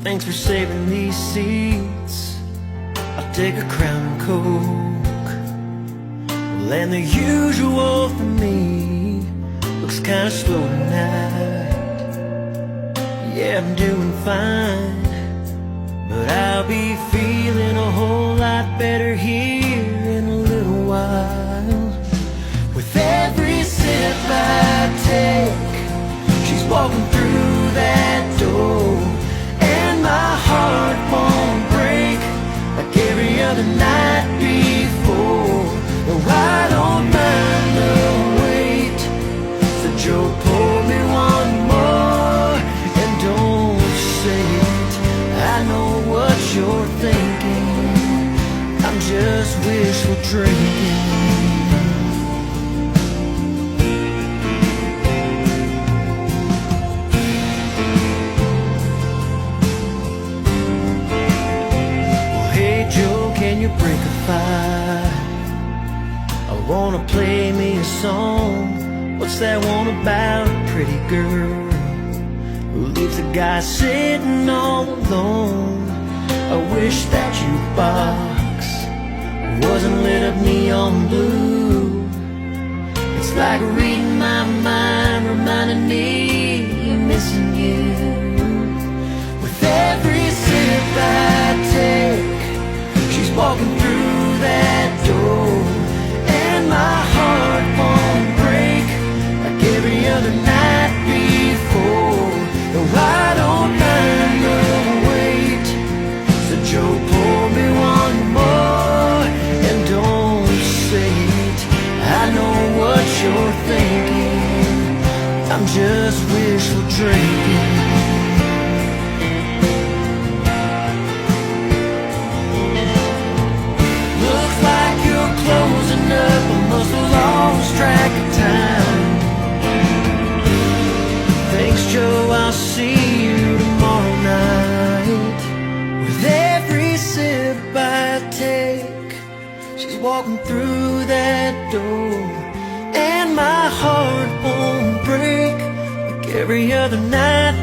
Thanks for saving these seats. I'll take a Crown and Coke. Well, and the usual for me looks kinda slow tonight. Yeah, I'm doing fine, but I'll be feeling a whole lot better here in a little while. With every sip I take, she's walking through that door, and my heart won't break like every other night before. No, I don't mind the wait, so Joe, pour me one more, and don't say it, I know what you're thinking, I'm just wishful drinking. Can you break a fire? I wanna play me a song. What's that one about a pretty girl who leaves a guy sitting all alone? I wish that jukebox wasn't lit up neon blue. It's like reading my mind, reminding me I'm missing you. With every sip I take, she's walking through that door, and my heart won't break like every other night before. No, I don't mind the wait, so Joe, pour me one more, and don't say it, I know what you're thinking, I'm just wishful drinking. Closing up, I must have lost track of time. Thanks, Joe, I'll see you tomorrow night. With every sip I take, she's walking through that door, and my heart won't break like every other night